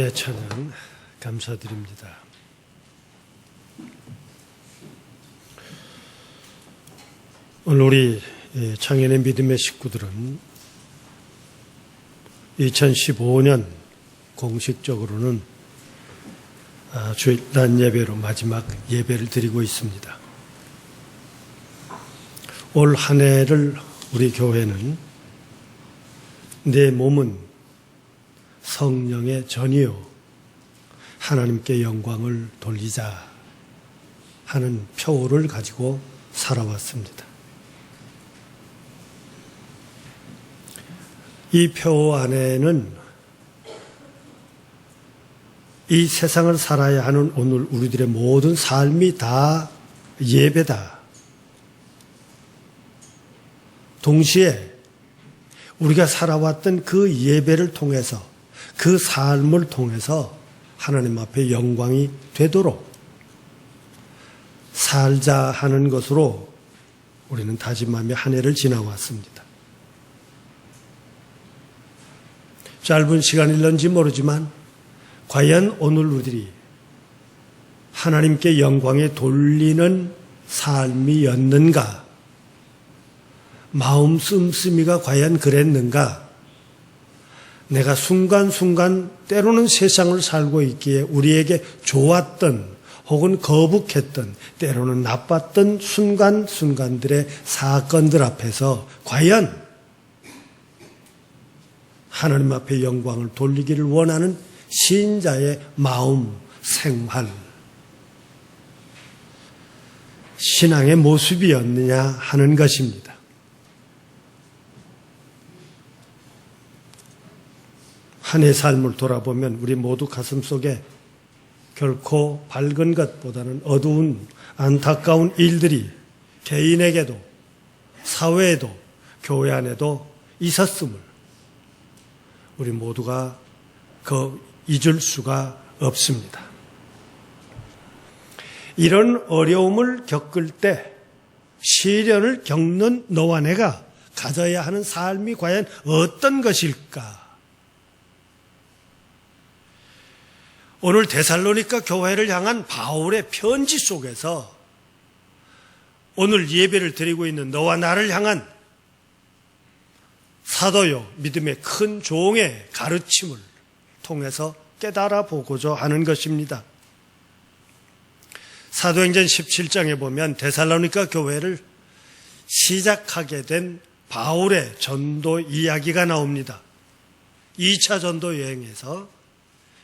주의 찬양 감사드립니다. 오늘 우리 창현의 믿음의 식구들은 2015년 공식적으로는 주일날 예배로 마지막 예배를 드리고 있습니다. 올 한 해를 우리 교회는 내 몸은 성령의 전이요 하나님께 영광을 돌리자 하는 표어를 가지고 살아왔습니다. 이 표어 안에는 이 세상을 살아야 하는 오늘 우리들의 모든 삶이 다 예배다. 동시에 우리가 살아왔던 그 예배를 통해서 그 삶을 통해서 하나님 앞에 영광이 되도록 살자 하는 것으로 우리는 다짐하며 한 해를 지나왔습니다. 짧은 시간일런지 모르지만 과연 오늘 우리들이 하나님께 영광에 돌리는 삶이었는가? 마음 씀씀이가 과연 그랬는가? 내가 순간순간 때로는 세상을 살고 있기에 우리에게 좋았던 혹은 거북했던 때로는 나빴던 순간순간들의 사건들 앞에서 과연 하나님 앞에 영광을 돌리기를 원하는 신자의 마음, 생활, 신앙의 모습이었느냐 하는 것입니다. 한 해 삶을 돌아보면 우리 모두 가슴속에 결코 밝은 것보다는 어두운 안타까운 일들이 개인에게도 사회에도 교회 안에도 있었음을 우리 모두가 잊을 수가 없습니다. 이런 어려움을 겪을 때 시련을 겪는 너와 내가 가져야 하는 삶이 과연 어떤 것일까? 오늘 데살로니가 교회를 향한 바울의 편지 속에서 오늘 예배를 드리고 있는 너와 나를 향한 사도요 믿음의 큰 종의 가르침을 통해서 깨달아 보고자 하는 것입니다. 사도행전 17장에 보면 데살로니가 교회를 시작하게 된 바울의 전도 이야기가 나옵니다. 2차 전도 여행에서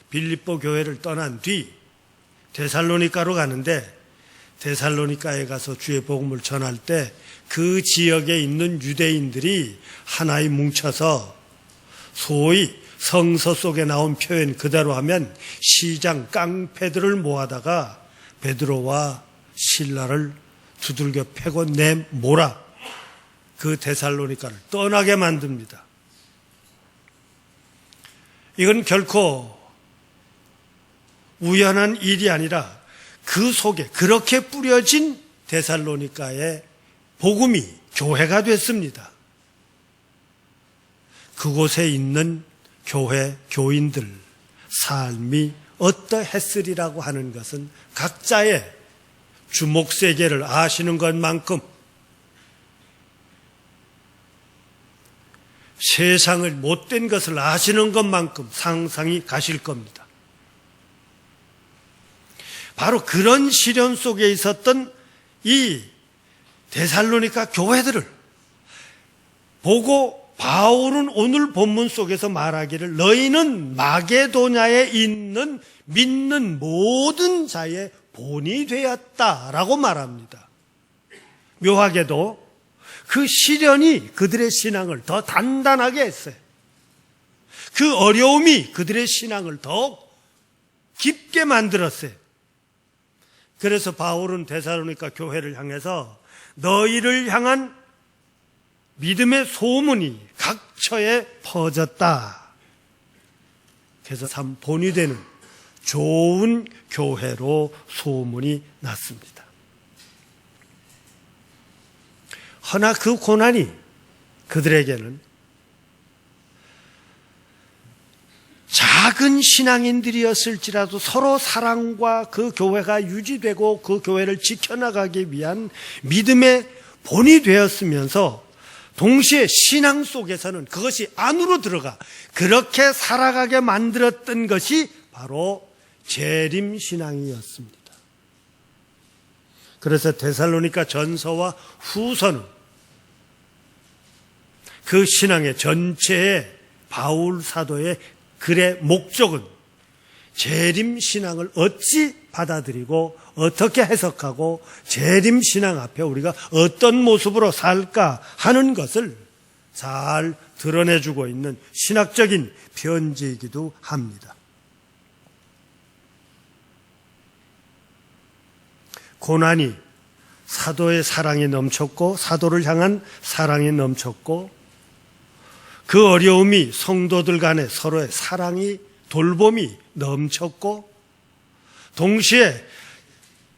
빌립보 교회를 떠난 뒤 데살로니가로 가는데 데살로니가에 가서 주의 복음을 전할 때 그 지역에 있는 유대인들이 하나에 뭉쳐서 소위 성서 속에 나온 표현 그대로 하면 시장 깡패들을 모아다가 베드로와 실라를 두들겨 패고 내몰아 그 데살로니가를 떠나게 만듭니다. 이건 결코 우연한 일이 아니라 그 속에 그렇게 뿌려진 데살로니가의 복음이 교회가 됐습니다. 그곳에 있는 교회, 교인들 삶이 어떠했으리라고 하는 것은 각자의 주목세계를 아시는 것만큼 세상을 못된 것을 아시는 것만큼 상상이 가실 겁니다. 바로 그런 시련 속에 있었던 이 데살로니가 교회들을 보고 바울은 오늘 본문 속에서 말하기를 너희는 마게도냐에 있는 믿는 모든 자의 본이 되었다라고 말합니다. 묘하게도 그 시련이 그들의 신앙을 더 단단하게 했어요. 그 어려움이 그들의 신앙을 더 깊게 만들었어요. 그래서 바울은 데살로니가 교회를 향해서 너희를 향한 믿음의 소문이 각처에 퍼졌다. 그래서 참 본이 되는 좋은 교회로 소문이 났습니다. 허나 그 고난이 그들에게는 작은 신앙인들이었을지라도 서로 사랑과 그 교회가 유지되고 그 교회를 지켜나가기 위한 믿음의 본이 되었으면서 동시에 신앙 속에서는 그것이 안으로 들어가 그렇게 살아가게 만들었던 것이 바로 재림신앙이었습니다. 그래서 데살로니가 전서와 후서는 그 신앙의 전체의 바울 사도의 글의 목적은 재림신앙을 어찌 받아들이고 어떻게 해석하고 재림신앙 앞에 우리가 어떤 모습으로 살까 하는 것을 잘 드러내주고 있는 신학적인 편지이기도 합니다. 고난이 사도의 사랑이 넘쳤고 사도를 향한 사랑이 넘쳤고 그 어려움이 성도들 간에 서로의 사랑이 돌봄이 넘쳤고 동시에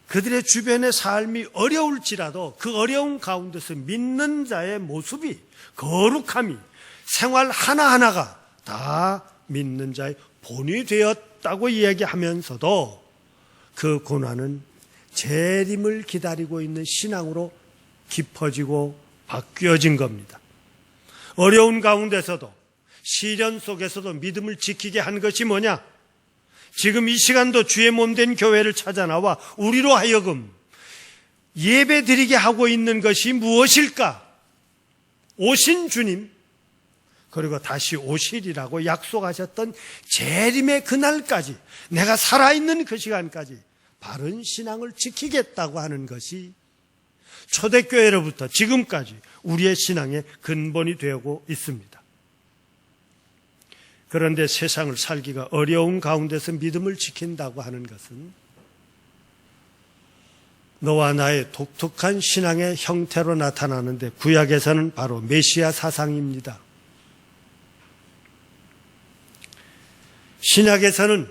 그들의 주변의 삶이 어려울지라도 그 어려운 가운데서 믿는 자의 모습이 거룩함이 생활 하나하나가 다 믿는 자의 본이 되었다고 이야기하면서도 그 고난은 재림을 기다리고 있는 신앙으로 깊어지고 바뀌어진 겁니다. 어려운 가운데서도 시련 속에서도 믿음을 지키게 한 것이 뭐냐? 지금 이 시간도 주의 몸된 교회를 찾아 나와 우리로 하여금 예배 드리게 하고 있는 것이 무엇일까? 오신 주님 그리고 다시 오시리라고 약속하셨던 재림의 그날까지 내가 살아있는 그 시간까지 바른 신앙을 지키겠다고 하는 것이 초대교회로부터 지금까지 우리의 신앙의 근본이 되고 있습니다. 그런데 세상을 살기가 어려운 가운데서 믿음을 지킨다고 하는 것은 너와 나의 독특한 신앙의 형태로 나타나는데 구약에서는 바로 메시아 사상입니다. 신약에서는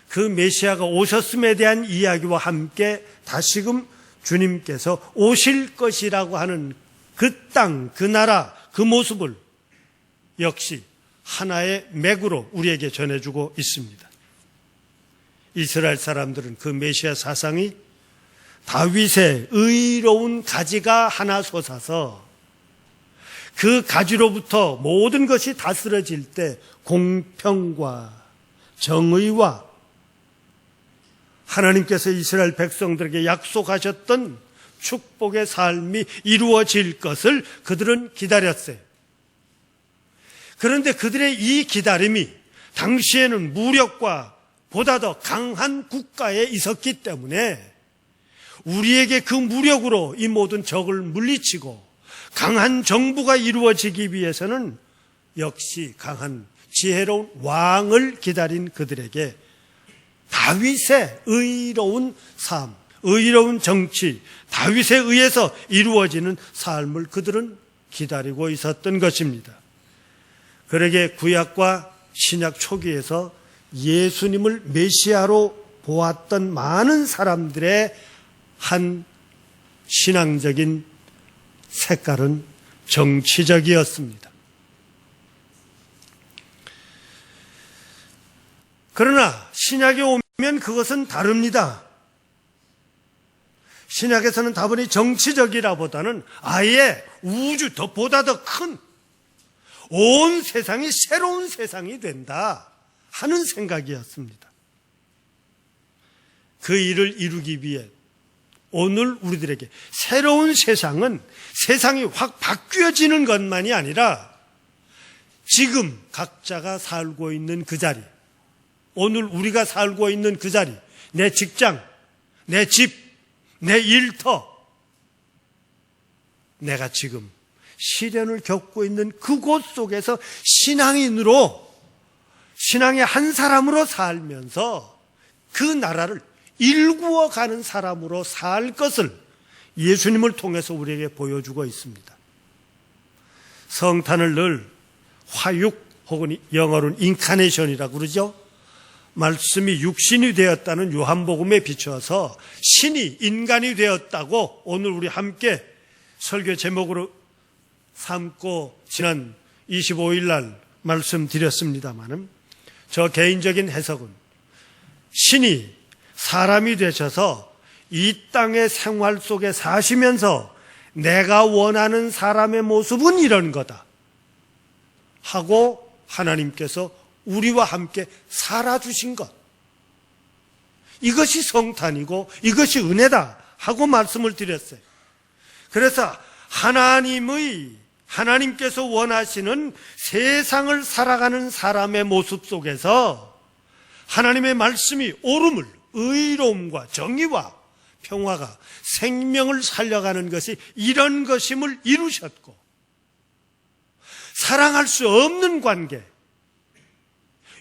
그 메시아가 오셨음에 대한 이야기와 함께 다시금 주님께서 오실 것이라고 하는 그 땅, 그 나라, 그 모습을 역시 하나의 맥으로 우리에게 전해주고 있습니다. 이스라엘 사람들은 그 메시아 사상이 다윗의 의로운 가지가 하나 솟아서 그 가지로부터 모든 것이 다스려질 때 공평과 정의와 하나님께서 이스라엘 백성들에게 약속하셨던 축복의 삶이 이루어질 것을 그들은 기다렸어요. 그런데 그들의 이 기다림이 당시에는 무력과 보다 더 강한 국가에 있었기 때문에 우리에게 그 무력으로 이 모든 적을 물리치고 강한 정부가 이루어지기 위해서는 역시 강한 지혜로운 왕을 기다린 그들에게 다윗의 의로운 삶, 의로운 정치, 다윗에 의해서 이루어지는 삶을 그들은 기다리고 있었던 것입니다. 그러게 구약과 신약 초기에서 예수님을 메시아로 보았던 많은 사람들의 한 신앙적인 색깔은 정치적이었습니다. 그러나 신약에 오면 그것은 다릅니다. 신약에서는 다분히 정치적이라보다는 아예 우주 보다 더 큰 온 세상이 새로운 세상이 된다 하는 생각이었습니다. 그 일을 이루기 위해 오늘 우리들에게 새로운 세상은 세상이 확 바뀌어지는 것만이 아니라 지금 각자가 살고 있는 그 자리, 오늘 우리가 살고 있는 그 자리, 내 직장, 내 집, 내 일터, 내가 지금 시련을 겪고 있는 그곳 속에서 신앙인으로, 신앙의 한 사람으로 살면서 그 나라를 일구어가는 사람으로 살 것을 예수님을 통해서 우리에게 보여주고 있습니다. 성탄을 늘 화육 혹은 영어로는 인카네이션이라고 그러죠. 말씀이 육신이 되었다는 요한복음에 비추어서 신이 인간이 되었다고 오늘 우리 함께 설교 제목으로 삼고 지난 25일 날 말씀드렸습니다마는 저 개인적인 해석은 신이 사람이 되셔서 이 땅의 생활 속에 사시면서 내가 원하는 사람의 모습은 이런 거다 하고 하나님께서 우리와 함께 살아주신 것, 이것이 성탄이고 이것이 은혜다 하고 말씀을 드렸어요. 그래서 하나님께서 원하시는 세상을 살아가는 사람의 모습 속에서 하나님의 말씀이 옳음을, 의로움과 정의와 평화가 생명을 살려가는 것이 이런 것임을 이루셨고, 사랑할 수 없는 관계,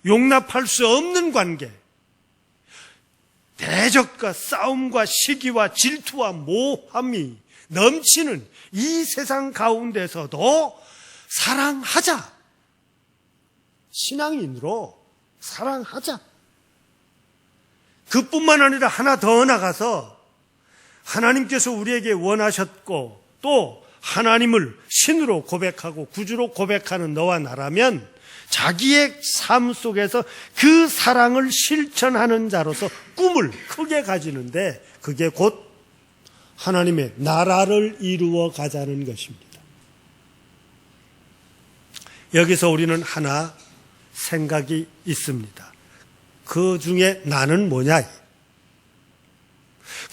용납할 수 없는 관계, 대적과 싸움과 시기와 질투와 모함이 넘치는 이 세상 가운데서도 사랑하자. 신앙인으로 사랑하자. 그뿐만 아니라 하나 더 나가서 하나님께서 우리에게 원하셨고 또 하나님을 신으로 고백하고 구주로 고백하는 너와 나라면 자기의 삶 속에서 그 사랑을 실천하는 자로서 꿈을 크게 가지는데 그게 곧 하나님의 나라를 이루어 가자는 것입니다. 여기서 우리는 하나 생각이 있습니다. 그 중에 나는 뭐냐?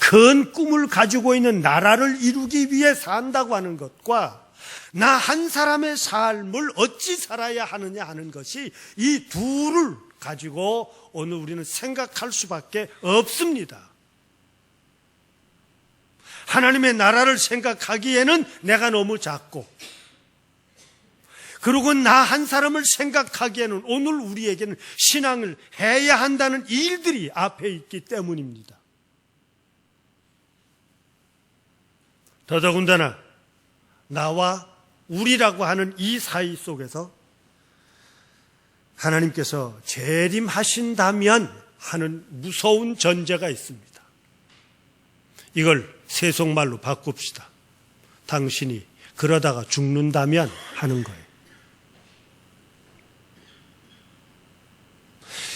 큰 꿈을 가지고 있는 나라를 이루기 위해 산다고 하는 것과 나 한 사람의 삶을 어찌 살아야 하느냐 하는 것이 이 둘을 가지고 오늘 우리는 생각할 수밖에 없습니다. 하나님의 나라를 생각하기에는 내가 너무 작고, 그리고 나 한 사람을 생각하기에는 오늘 우리에게는 신앙을 해야 한다는 일들이 앞에 있기 때문입니다. 더더군다나 나와 우리라고 하는 이 사이 속에서 하나님께서 재림하신다면 하는 무서운 전제가 있습니다. 이걸 세속말로 바꿉시다. 당신이 그러다가 죽는다면 하는 거예요.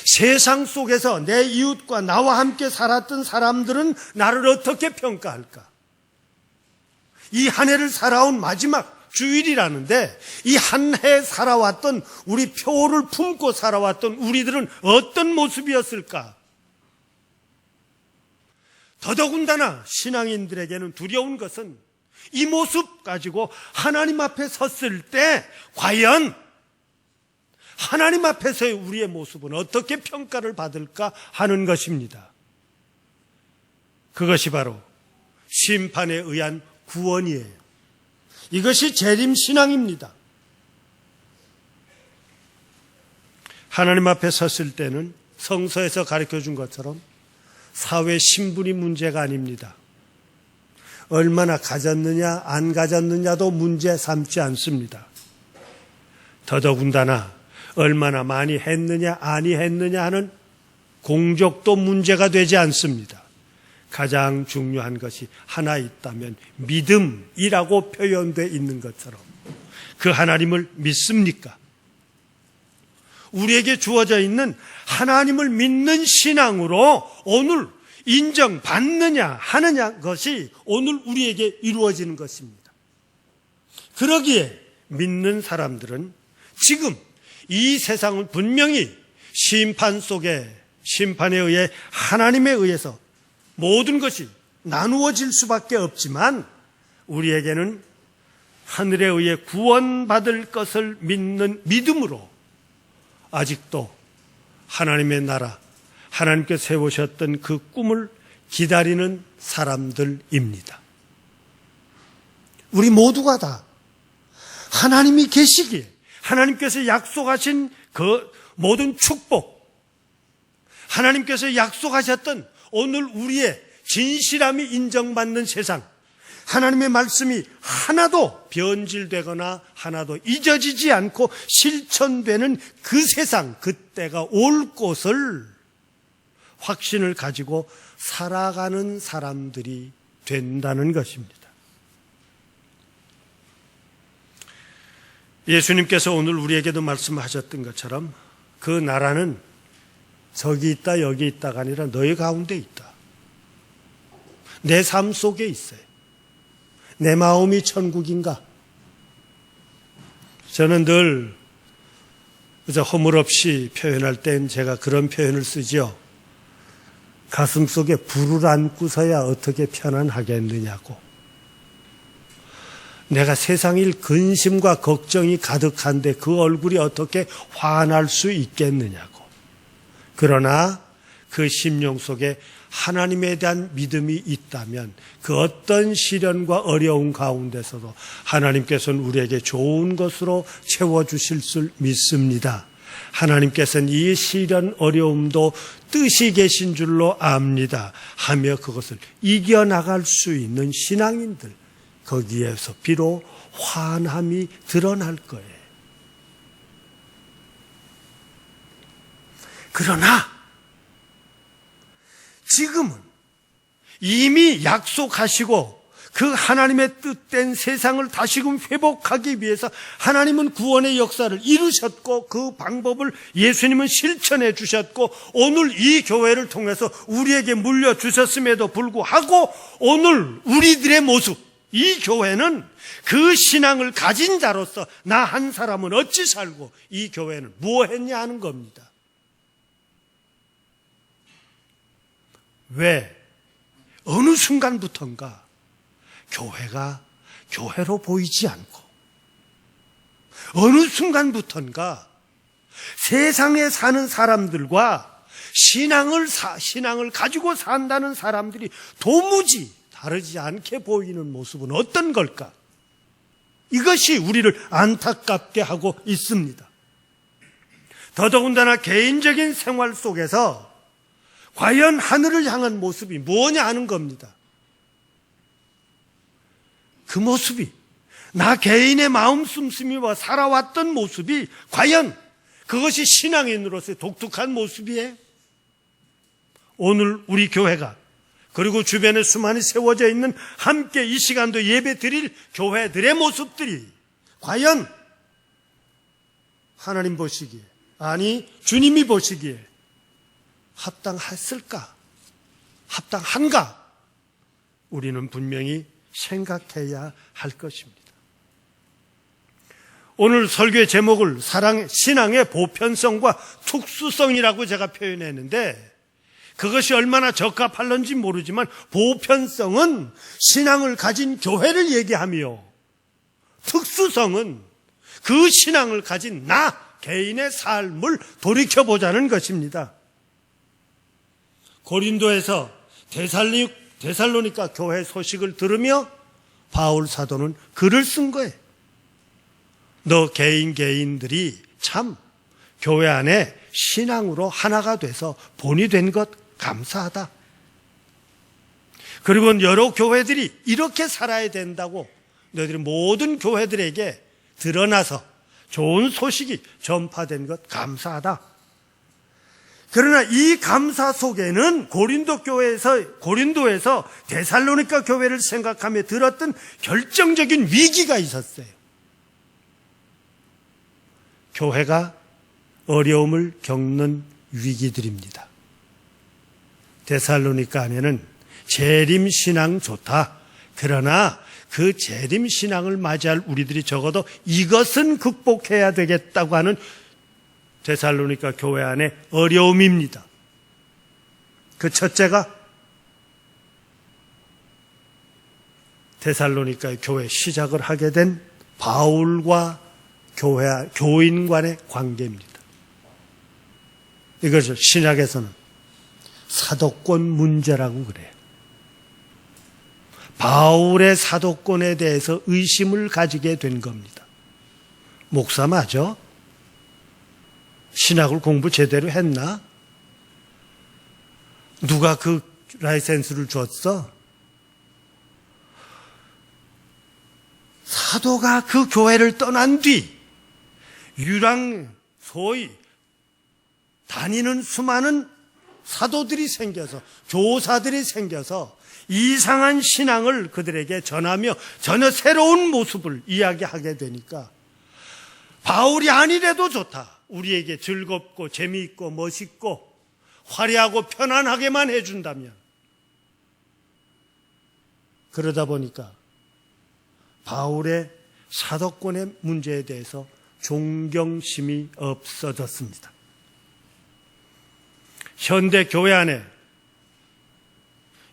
세상 속에서 내 이웃과 나와 함께 살았던 사람들은 나를 어떻게 평가할까? 이 한 해를 살아온 마지막 주일이라는데 이 한 해 살아왔던 우리 표를 품고 살아왔던 우리들은 어떤 모습이었을까? 더더군다나 신앙인들에게는 두려운 것은 이 모습 가지고 하나님 앞에 섰을 때 과연 하나님 앞에서의 우리의 모습은 어떻게 평가를 받을까 하는 것입니다. 그것이 바로 심판에 의한 구원이에요. 이것이 재림신앙입니다. 하나님 앞에 섰을 때는 성서에서 가르쳐준 것처럼 사회 신분이 문제가 아닙니다. 얼마나 가졌느냐 안 가졌느냐도 문제 삼지 않습니다. 더더군다나 얼마나 많이 했느냐 아니 했느냐 하는 공적도 문제가 되지 않습니다. 가장 중요한 것이 하나 있다면 믿음이라고 표현되어 있는 것처럼 그 하나님을 믿습니까? 우리에게 주어져 있는 하나님을 믿는 신앙으로 오늘 인정받느냐 하느냐 것이 오늘 우리에게 이루어지는 것입니다. 그러기에 믿는 사람들은 지금 이 세상은 분명히 심판 속에 심판에 의해 하나님에 의해서 모든 것이 나누어질 수밖에 없지만 우리에게는 하늘에 의해 구원받을 것을 믿는 믿음으로 아직도 하나님의 나라, 하나님께서 세우셨던 그 꿈을 기다리는 사람들입니다. 우리 모두가 다 하나님이 계시기에 하나님께서 약속하신 그 모든 축복, 하나님께서 약속하셨던 오늘 우리의 진실함이 인정받는 세상, 하나님의 말씀이 하나도 변질되거나 하나도 잊어지지 않고 실천되는 그 세상, 그때가 올 것을 확신을 가지고 살아가는 사람들이 된다는 것입니다. 예수님께서 오늘 우리에게도 말씀하셨던 것처럼 그 나라는 저기 있다 여기 있다가 아니라 너희 가운데 있다. 내 삶 속에 있어요. 내 마음이 천국인가? 저는 늘 허물없이 표현할 땐 제가 그런 표현을 쓰죠. 가슴 속에 불을 안고서야 어떻게 편안하겠느냐고. 내가 세상일 근심과 걱정이 가득한데 그 얼굴이 어떻게 환할 수 있겠느냐고. 그러나 그 심령 속에 하나님에 대한 믿음이 있다면 그 어떤 시련과 어려움 가운데서도 하나님께서는 우리에게 좋은 것으로 채워주실 줄 믿습니다. 하나님께서는 이 시련 어려움도 뜻이 계신 줄로 압니다 하며 그것을 이겨나갈 수 있는 신앙인들, 거기에서 비록 환함이 드러날 거예요. 그러나 지금은 이미 약속하시고 그 하나님의 뜻된 세상을 다시금 회복하기 위해서 하나님은 구원의 역사를 이루셨고 그 방법을 예수님은 실천해 주셨고 오늘 이 교회를 통해서 우리에게 물려주셨음에도 불구하고 오늘 우리들의 모습, 이 교회는 그 신앙을 가진 자로서 나 한 사람은 어찌 살고 이 교회는 무엇했냐 하는 겁니다. 왜? 어느 순간부터인가 교회가 교회로 보이지 않고 어느 순간부터인가 세상에 사는 사람들과 신앙을 가지고 산다는 사람들이 도무지 다르지 않게 보이는 모습은 어떤 걸까? 이것이 우리를 안타깝게 하고 있습니다. 더더군다나 개인적인 생활 속에서 과연 하늘을 향한 모습이 뭐냐 하는 겁니다. 그 모습이 나 개인의 마음 씀씀이와 살아왔던 모습이 과연 그것이 신앙인으로서의 독특한 모습이에요? 오늘 우리 교회가 그리고 주변에 수많이 세워져 있는 함께 이 시간도 예배 드릴 교회들의 모습들이 과연 하나님 보시기에, 아니 주님이 보시기에 합당했을까? 합당한가? 우리는 분명히 생각해야 할 것입니다. 오늘 설교의 제목을 신앙의 보편성과 특수성이라고 제가 표현했는데 그것이 얼마나 적합할런지 모르지만 보편성은 신앙을 가진 교회를 얘기하며 특수성은 그 신앙을 가진 나 개인의 삶을 돌이켜보자는 것입니다. 고린도에서 데살로니가 교회 소식을 들으며 바울 사도는 글을 쓴 거예요. 너 개인들이 참 교회 안에 신앙으로 하나가 돼서 본이 된 것 감사하다. 그리고 여러 교회들이 이렇게 살아야 된다고 너희들이 모든 교회들에게 드러나서 좋은 소식이 전파된 것 감사하다. 그러나 이 감사 속에는 고린도에서 데살로니가 교회를 생각하며 들었던 결정적인 위기가 있었어요. 교회가 어려움을 겪는 위기들입니다. 데살로니가 안에는 재림신앙 좋다. 그러나 그 재림신앙을 맞이할 우리들이 적어도 이것은 극복해야 되겠다고 하는 데살로니가 교회 안에 어려움입니다. 그 첫째가 데살로니가의 교회 시작을 하게 된 바울과 교인 간의 관계입니다. 이것을 신약에서는 사도권 문제라고 그래요. 바울의 사도권에 대해서 의심을 가지게 된 겁니다. 목사 맞아? 신학을 공부 제대로 했나? 누가 그 라이센스를 줬어? 사도가 그 교회를 떠난 뒤 소위 다니는 수많은 사도들이 생겨서 교사들이 생겨서 이상한 신앙을 그들에게 전하며 전혀 새로운 모습을 이야기하게 되니까 바울이 아니래도 좋다. 우리에게 즐겁고 재미있고 멋있고 화려하고 편안하게만 해준다면, 그러다 보니까 바울의 사도권의 문제에 대해서 존경심이 없어졌습니다. 현대 교회 안에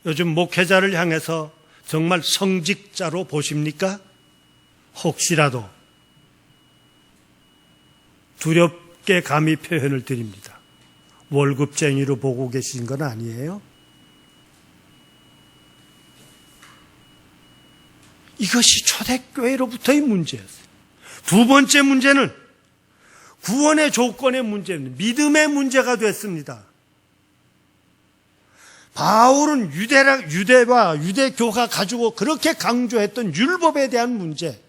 요즘 목회자를 향해서 정말 성직자로 보십니까? 혹시라도 두렵게 감히 표현을 드립니다. 월급쟁이로 보고 계신 건 아니에요? 이것이 초대교회로부터의 문제였어요. 두 번째 문제는 구원의 조건의 문제는 믿음의 문제가 됐습니다. 바울은 유대와 유대교가 가지고 그렇게 강조했던 율법에 대한 문제,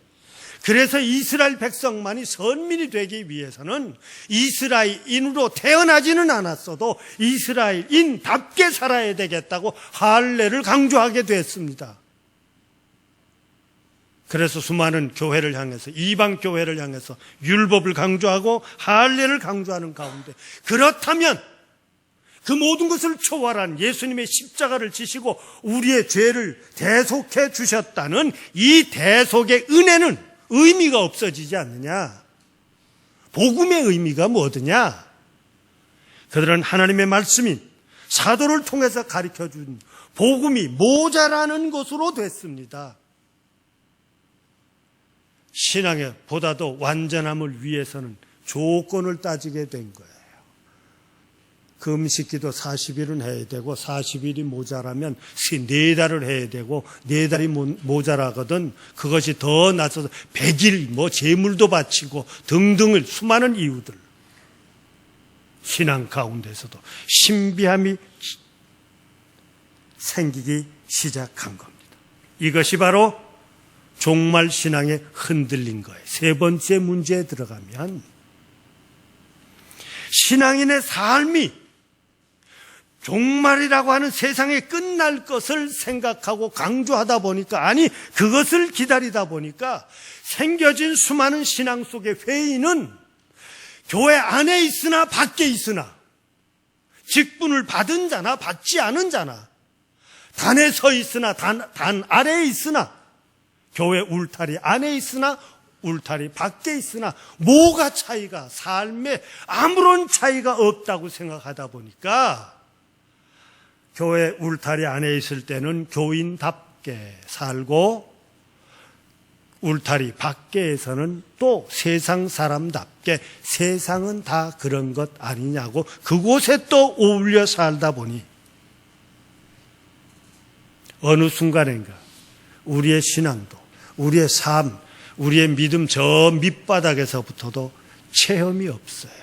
그래서 이스라엘 백성만이 선민이 되기 위해서는 이스라엘인으로 태어나지는 않았어도 이스라엘인답게 살아야 되겠다고 할례를 강조하게 됐습니다. 그래서 수많은 교회를 향해서, 이방 교회를 향해서 율법을 강조하고 할례를 강조하는 가운데, 그렇다면 그 모든 것을 초월한 예수님의 십자가를 지시고 우리의 죄를 대속해 주셨다는 이 대속의 은혜는 의미가 없어지지 않느냐? 복음의 의미가 뭐더냐? 그들은 하나님의 말씀인 사도를 통해서 가르쳐준 복음이 모자라는 것으로 됐습니다. 신앙에 보다도 완전함을 위해서는 조건을 따지게 된 거예요. 금식기도 40일은 해야 되고, 40일이 모자라면 4달을 해야 되고, 4달이 모자라거든 그것이 더 낮아서 100일 제물도 바치고 등등을 수많은 이유들, 신앙 가운데서도 신비함이 생기기 시작한 겁니다. 이것이 바로 종말 신앙에 흔들린 거예요. 세 번째 문제에 들어가면, 신앙인의 삶이 종말이라고 하는 세상에 끝날 것을 생각하고 강조하다 보니까, 아니 그것을 기다리다 보니까 생겨진 수많은 신앙 속의 회의는 교회 안에 있으나 밖에 있으나, 직분을 받은 자나 받지 않은 자나, 단에 서 있으나 단 아래에 있으나, 교회 울타리 안에 있으나 울타리 밖에 있으나 뭐가 차이가, 삶에 아무런 차이가 없다고 생각하다 보니까 교회 울타리 안에 있을 때는 교인답게 살고, 울타리 밖에서는 또 세상 사람답게, 세상은 다 그런 것 아니냐고 그곳에 또 어울려 살다 보니 어느 순간인가 우리의 신앙도, 우리의 삶, 우리의 믿음 저 밑바닥에서부터도 체험이 없어요.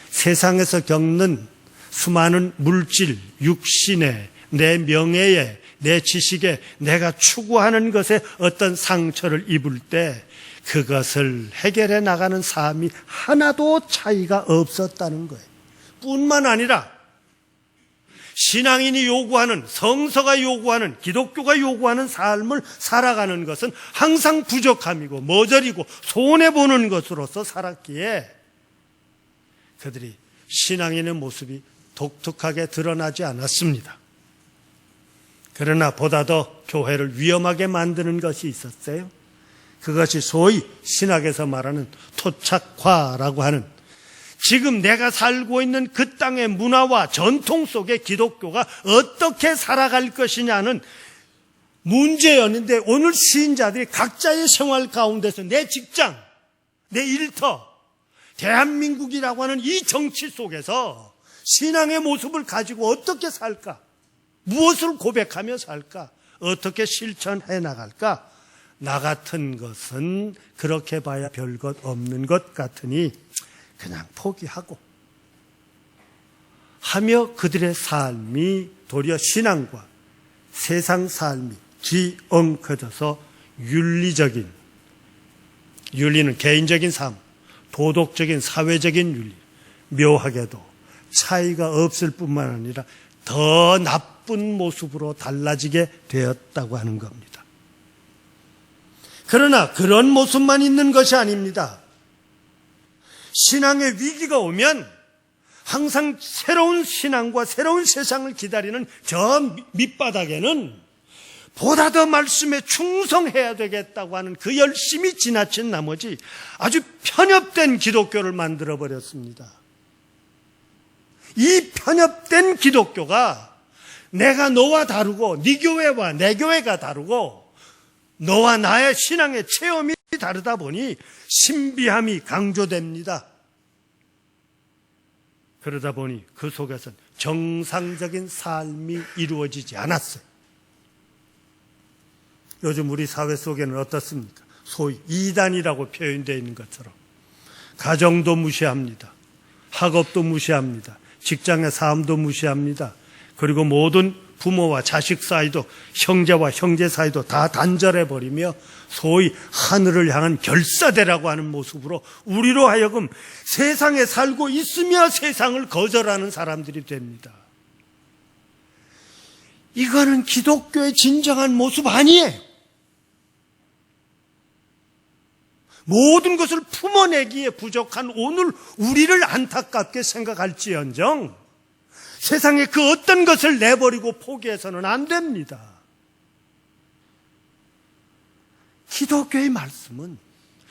세상에서 겪는 수많은 물질, 육신에, 내 명예에, 내 지식에, 내가 추구하는 것에 어떤 상처를 입을 때 그것을 해결해 나가는 삶이 하나도 차이가 없었다는 거예요. 뿐만 아니라 신앙인이 요구하는, 성서가 요구하는, 기독교가 요구하는 삶을 살아가는 것은 항상 부족함이고 머저리고 손해보는 것으로서 살았기에 그들이 신앙인의 모습이 독특하게 드러나지 않았습니다. 그러나 보다 더 교회를 위험하게 만드는 것이 있었어요. 그것이 소위 신학에서 말하는 토착화라고 하는, 지금 내가 살고 있는 그 땅의 문화와 전통 속에 기독교가 어떻게 살아갈 것이냐는 문제였는데, 오늘 시인자들이 각자의 생활 가운데서 내 직장, 내 일터, 대한민국이라고 하는 이 정치 속에서 신앙의 모습을 가지고 어떻게 살까? 무엇을 고백하며 살까? 어떻게 실천해 나갈까? 나 같은 것은 그렇게 봐야 별것 없는 것 같으니 그냥 포기하고 하며 그들의 삶이 도리어 신앙과 세상 삶이 뒤엉켜져서 윤리적인, 윤리는 개인적인 삶, 도덕적인 사회적인 윤리, 묘하게도 차이가 없을 뿐만 아니라 더 나쁜 모습으로 달라지게 되었다고 하는 겁니다. 그러나 그런 모습만 있는 것이 아닙니다. 신앙의 위기가 오면 항상 새로운 신앙과 새로운 세상을 기다리는 저 밑바닥에는 보다 더 말씀에 충성해야 되겠다고 하는 그 열심이 지나친 나머지 아주 편협된 기독교를 만들어버렸습니다. 이 편협된 기독교가 내가 너와 다르고 네 교회와 내 교회가 다르고 너와 나의 신앙의 체험이 다르다 보니 신비함이 강조됩니다. 그러다 보니 그 속에서는 정상적인 삶이 이루어지지 않았어요. 요즘 우리 사회 속에는 어떻습니까? 소위 이단이라고 표현되어 있는 것처럼 가정도 무시합니다. 학업도 무시합니다. 직장의 삶도 무시합니다. 그리고 모든 부모와 자식 사이도, 형제와 형제 사이도 다 단절해버리며 소위 하늘을 향한 결사대라고 하는 모습으로 우리로 하여금 세상에 살고 있으며 세상을 거절하는 사람들이 됩니다. 이거는 기독교의 진정한 모습 아니에요. 모든 것을 품어내기에 부족한 오늘 우리를 안타깝게 생각할지언정 세상에 그 어떤 것을 내버리고 포기해서는 안 됩니다. 기독교의 말씀은,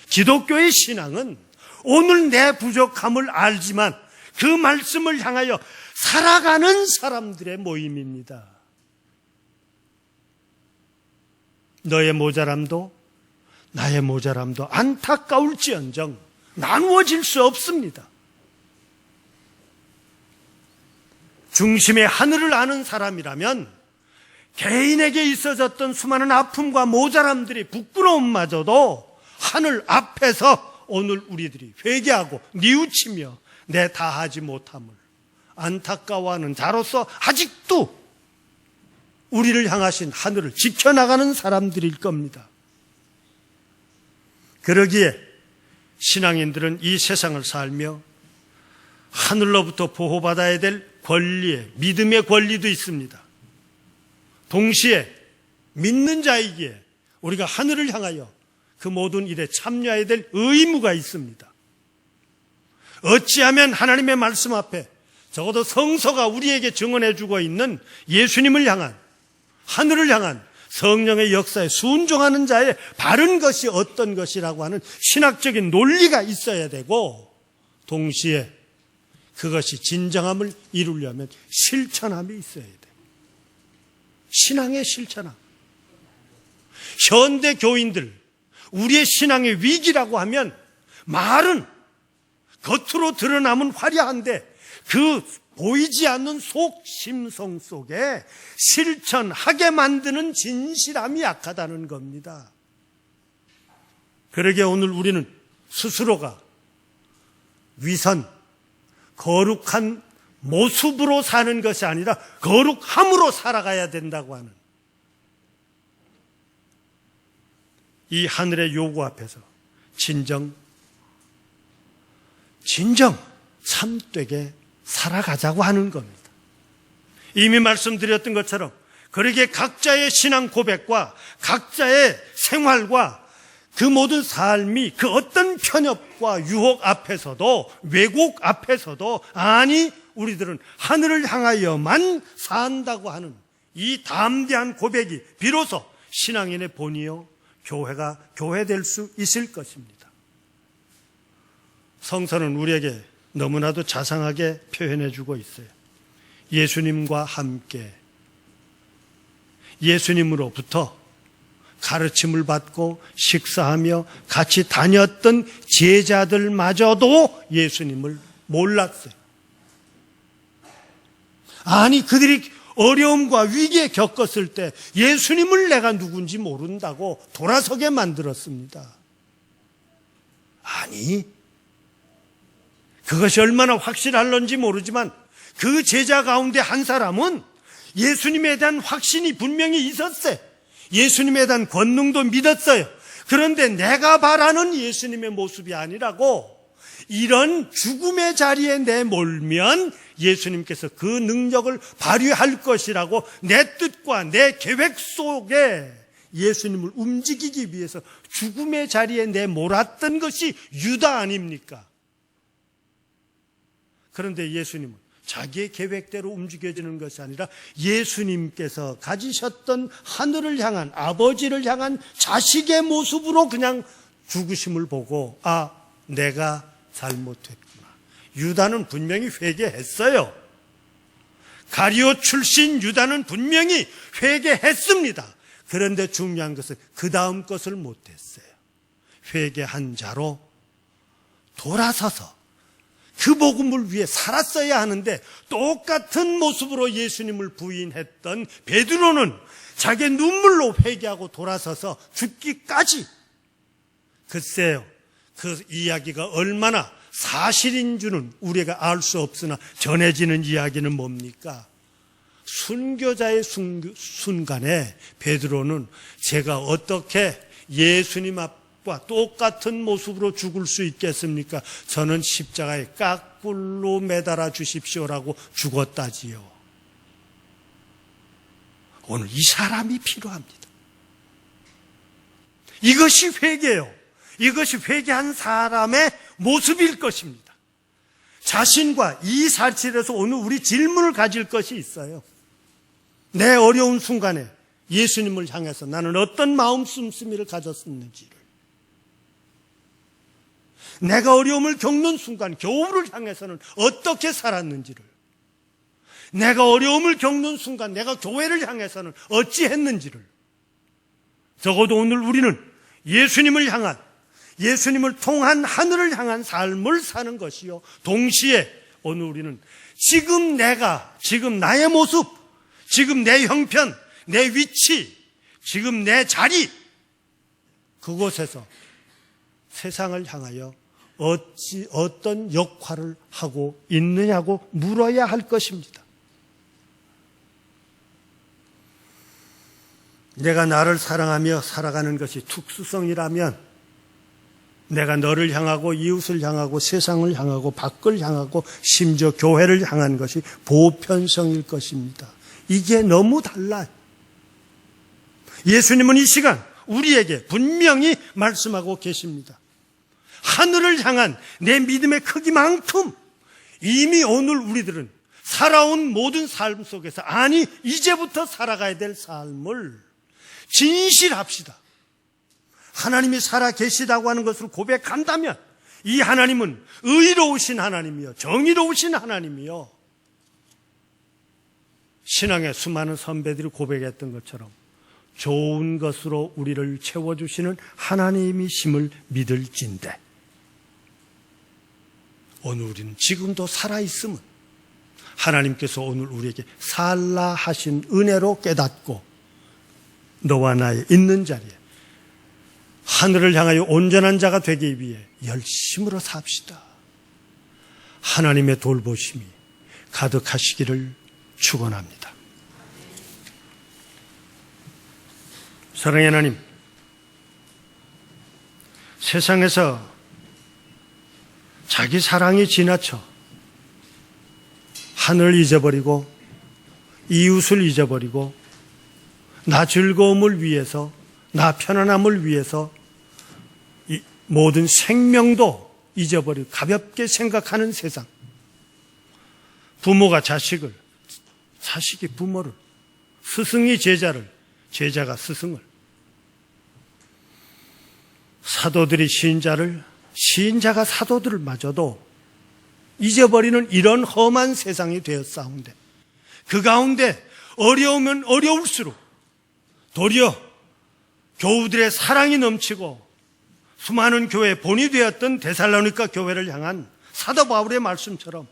기독교의 신앙은 오늘 내 부족함을 알지만 그 말씀을 향하여 살아가는 사람들의 모임입니다. 너의 모자람도 나의 모자람도 안타까울지언정 나누어질 수 없습니다. 중심의 하늘을 아는 사람이라면 개인에게 있어졌던 수많은 아픔과 모자람들이 부끄러움마저도 하늘 앞에서 오늘 우리들이 회개하고 뉘우치며 내 다하지 못함을 안타까워하는 자로서 아직도 우리를 향하신 하늘을 지켜나가는 사람들일 겁니다. 그러기에 신앙인들은 이 세상을 살며 하늘로부터 보호받아야 될 권리에 믿음의 권리도 있습니다. 동시에 믿는 자이기에 우리가 하늘을 향하여 그 모든 일에 참여해야 될 의무가 있습니다. 어찌하면 하나님의 말씀 앞에 적어도 성서가 우리에게 증언해 주고 있는 예수님을 향한, 하늘을 향한 성령의 역사에 순종하는 자의 바른 것이 어떤 것이라고 하는 신학적인 논리가 있어야 되고, 동시에 그것이 진정함을 이루려면 실천함이 있어야 돼요. 신앙의 실천함. 현대 교인들, 우리의 신앙의 위기라고 하면 말은 겉으로 드러나면 화려한데 그 보이지 않는 속심성 속에 실천하게 만드는 진실함이 약하다는 겁니다. 그러기에 오늘 우리는 스스로가 위선, 거룩한 모습으로 사는 것이 아니라 거룩함으로 살아가야 된다고 하는 이 하늘의 요구 앞에서 진정 참되게 살아가자고 하는 겁니다. 이미 말씀드렸던 것처럼 그러기에 각자의 신앙 고백과 각자의 생활과 그 모든 삶이 그 어떤 편협과 유혹 앞에서도, 왜곡 앞에서도, 아니 우리들은 하늘을 향하여만 산다고 하는 이 담대한 고백이 비로소 신앙인의 본이요 교회가 교회될 수 있을 것입니다. 성서는 우리에게 너무나도 자상하게 표현해 주고 있어요. 예수님과 함께 예수님으로부터 가르침을 받고 식사하며 같이 다녔던 제자들마저도 예수님을 몰랐어요. 아니 그들이 어려움과 위기에 겪었을 때 예수님을 내가 누군지 모른다고 돌아서게 만들었습니다. 아니 그것이 얼마나 확실할런지 모르지만 그 제자 가운데 한 사람은 예수님에 대한 확신이 분명히 있었어요. 예수님에 대한 권능도 믿었어요. 그런데 내가 바라는 예수님의 모습이 아니라고, 이런 죽음의 자리에 내몰면 예수님께서 그 능력을 발휘할 것이라고 내 뜻과 내 계획 속에 예수님을 움직이기 위해서 죽음의 자리에 내몰았던 것이 유다 아닙니까? 그런데 예수님은 자기의 계획대로 움직여지는 것이 아니라 예수님께서 가지셨던 하늘을 향한, 아버지를 향한 자식의 모습으로 그냥 죽으심을 보고, 아, 내가 잘못했구나. 유다는 분명히 회개했어요. 가룟 출신 유다는 분명히 회개했습니다. 그런데 중요한 것은 그 다음 것을 못했어요. 회개한 자로 돌아서서 그 복음을 위해 살았어야 하는데, 똑같은 모습으로 예수님을 부인했던 베드로는 자기의 눈물로 회개하고 돌아서서 죽기까지, 글쎄요, 그 이야기가 얼마나 사실인 줄은 우리가 알 수 없으나 전해지는 이야기는 뭡니까? 순교자의 순간에 베드로는 제가 어떻게 예수님 앞과 똑같은 모습으로 죽을 수 있겠습니까? 저는 십자가에 깍불로 매달아 주십시오라고 죽었다지요. 오늘 이 사람이 필요합니다. 이것이 회개요. 이것이 회개한 사람의 모습일 것입니다. 자신과 이 사실에서 오늘 우리 질문을 가질 것이 있어요. 내 어려운 순간에 예수님을 향해서 나는 어떤 마음 씀씀이를 가졌었는지를, 내가 어려움을 겪는 순간 교우를 향해서는 어떻게 살았는지를, 내가 어려움을 겪는 순간 내가 교회를 향해서는 어찌했는지를, 적어도 오늘 우리는 예수님을 향한, 예수님을 통한 하늘을 향한 삶을 사는 것이요, 동시에 오늘 우리는 지금 내가, 지금 나의 모습, 지금 내 형편, 내 위치, 지금 내 자리, 그곳에서 세상을 향하여 어떤 역할을 하고 있느냐고 물어야 할 것입니다. 내가 나를 사랑하며 살아가는 것이 특수성이라면, 내가 너를 향하고 이웃을 향하고 세상을 향하고 밖을 향하고 심지어 교회를 향한 것이 보편성일 것입니다. 이게 너무 달라요. 예수님은 이 시간 우리에게 분명히 말씀하고 계십니다. 하늘을 향한 내 믿음의 크기만큼 이미 오늘 우리들은 살아온 모든 삶 속에서, 아니 이제부터 살아가야 될 삶을 진실합시다. 하나님이 살아 계시다고 하는 것을 고백한다면 이 하나님은 의로우신 하나님이요, 정의로우신 하나님이요, 신앙의 수많은 선배들이 고백했던 것처럼 좋은 것으로 우리를 채워주시는 하나님이심을 믿을진대, 오늘 우리는 지금도 살아있음은 하나님께서 오늘 우리에게 살라 하신 은혜로 깨닫고 너와 나의 있는 자리에 하늘을 향하여 온전한 자가 되기 위해 열심으로 삽시다. 하나님의 돌보심이 가득하시기를 축원합니다. 사랑의 하나님, 세상에서 자기 사랑이 지나쳐 하늘을 잊어버리고 이웃을 잊어버리고 나 즐거움을 위해서, 나 편안함을 위해서 이 모든 생명도 잊어버리고 가볍게 생각하는 세상, 부모가 자식을, 자식이 부모를, 스승이 제자를, 제자가 스승을, 사도들이 시인자를, 시인자가 사도들을 마저도 잊어버리는 이런 험한 세상이 되었사온데, 그 가운데 어려우면 어려울수록 도리어 교우들의 사랑이 넘치고 수많은 교회의 본이 되었던 데살로니가 교회를 향한 사도 바울의 말씀처럼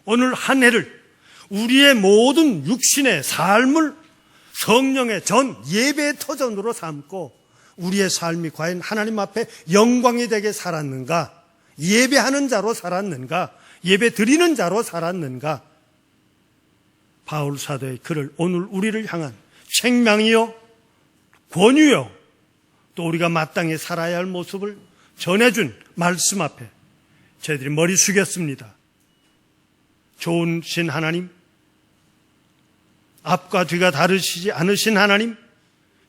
오늘 한 해를 우리의 모든 육신의 삶을 성령의 전 예배의 터전으로 삼고 우리의 삶이 과연 하나님 앞에 영광이 되게 살았는가, 예배하는 자로 살았는가, 예배 드리는 자로 살았는가, 바울 사도의 글을 오늘 우리를 향한 책망이요, 권유요, 또 우리가 마땅히 살아야 할 모습을 전해준 말씀 앞에 저희들이 머리 숙였습니다. 좋으신 하나님, 앞과 뒤가 다르시지 않으신 하나님,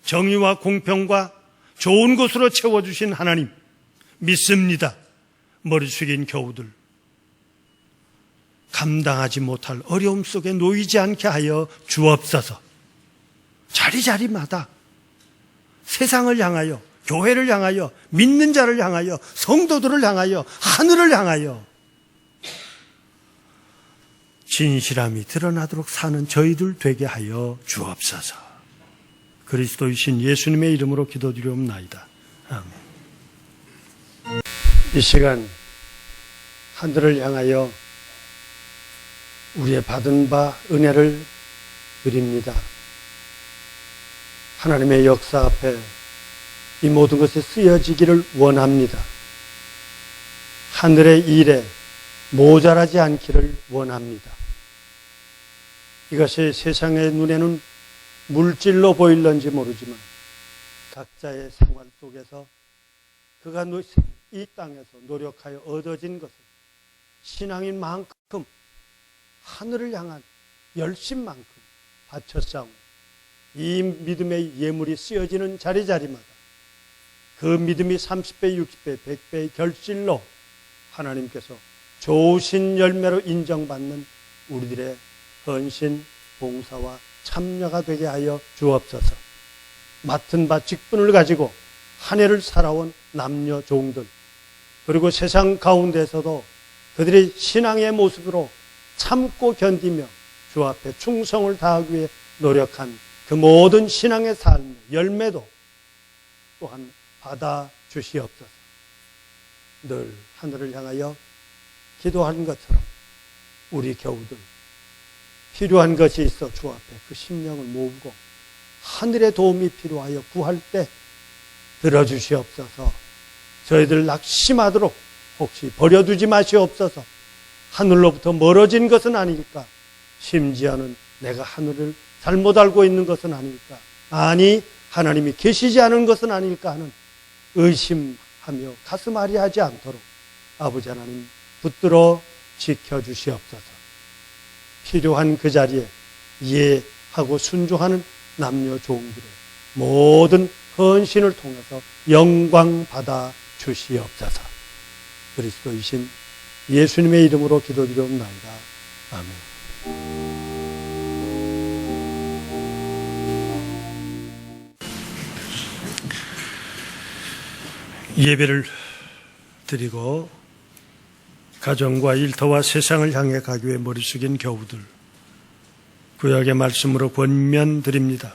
정의와 공평과 좋은 것으로 채워주신 하나님 믿습니다. 머리 숙인 교우들, 감당하지 못할 어려움 속에 놓이지 않게 하여 주옵소서. 자리자리마다 세상을 향하여, 교회를 향하여, 믿는 자를 향하여, 성도들을 향하여, 하늘을 향하여 진실함이 드러나도록 사는 저희들 되게 하여 주옵소서. 그리스도이신 예수님의 이름으로 기도드리옵나이다. 아멘. 이 시간 하늘을 향하여 우리의 받은 바 은혜를 드립니다. 하나님의 역사 앞에 이 모든 것이 쓰여지기를 원합니다. 하늘의 일에 모자라지 않기를 원합니다. 이것이 세상의 눈에는 물질로 보일런지 모르지만 각자의 생활 속에서 그가 이 땅에서 노력하여 얻어진 것을 신앙인 만큼 하늘을 향한 열심만큼 바쳤사오니 이 믿음의 예물이 쓰여지는 자리자리마다 그 믿음이 30배, 60배, 100배의 결실로 하나님께서 좋으신 열매로 인정받는 우리들의 헌신, 봉사와 참여가 되게 하여 주옵소서. 맡은 바 직분을 가지고 한 해를 살아온 남녀 종들, 그리고 세상 가운데서도 그들의 신앙의 모습으로 참고 견디며 주 앞에 충성을 다하기 위해 노력한 그 모든 신앙의 삶의 열매도 또한 받아 주시옵소서. 늘 하늘을 향하여 기도하는 것처럼 우리 교우들 필요한 것이 있어 주 앞에 그 심령을 모으고 하늘의 도움이 필요하여 구할 때 들어주시옵소서. 저희들 낙심하도록 혹시 버려두지 마시옵소서. 하늘로부터 멀어진 것은 아닐까? 심지어는 내가 하늘을 잘못 알고 있는 것은 아닐까? 아니, 하나님이 계시지 않은 것은 아닐까 하는 의심하며 가슴 아리하지 않도록 아버지 하나님 붙들어 지켜주시옵소서. 필요한 그 자리에 이해하고 순종하는 남녀 종들의 모든 헌신을 통해서 영광 받아 주시옵소서. 그리스도이신 예수님의 이름으로 기도드리옵나이다. 아멘. 예배를 드리고 가정과 일터와 세상을 향해 가기 위해 머리 숙인 교우들, 구약의 말씀으로 권면드립니다.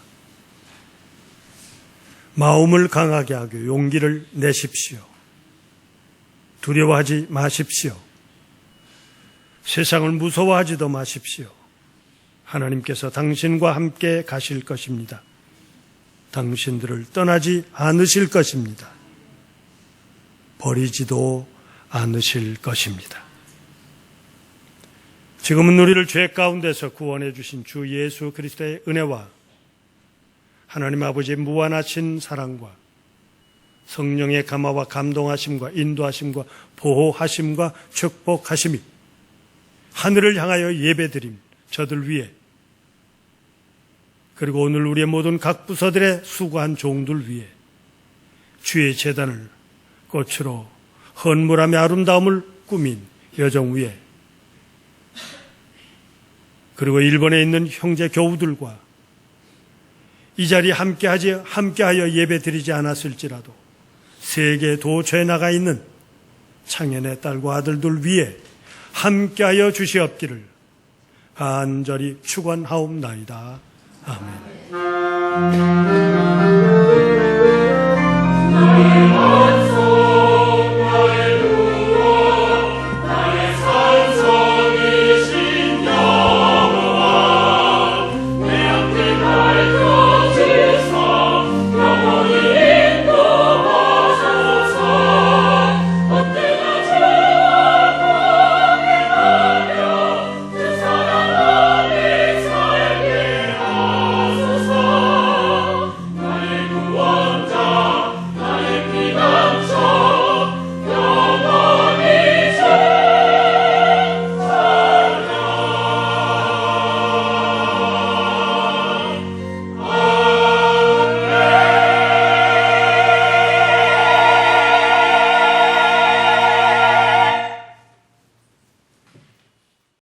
마음을 강하게 하고 용기를 내십시오. 두려워하지 마십시오. 세상을 무서워하지도 마십시오. 하나님께서 당신과 함께 가실 것입니다. 당신들을 떠나지 않으실 것입니다. 버리지도 않으실 것입니다. 지금은 우리를 죄 가운데서 구원해 주신 주 예수 그리스도의 은혜와 하나님 아버지의 무한하신 사랑과 성령의 감화와 감동하심과 인도하심과 보호하심과 축복하심이 하늘을 향하여 예배드림 저들 위에, 그리고 오늘 우리의 모든 각 부서들의 수고한 종들 위에 주의 제단을 꽃으로 헌물하며 아름다움을 꾸민 여정 위에, 그리고 일본에 있는 형제 교우들과 이 자리에 함께하여 예배드리지 않았을지라도 세계 도처에 나가 있는 창현의 딸과 아들들 위에 함께하여 주시옵기를 간절히 축원하옵나이다. 아멘.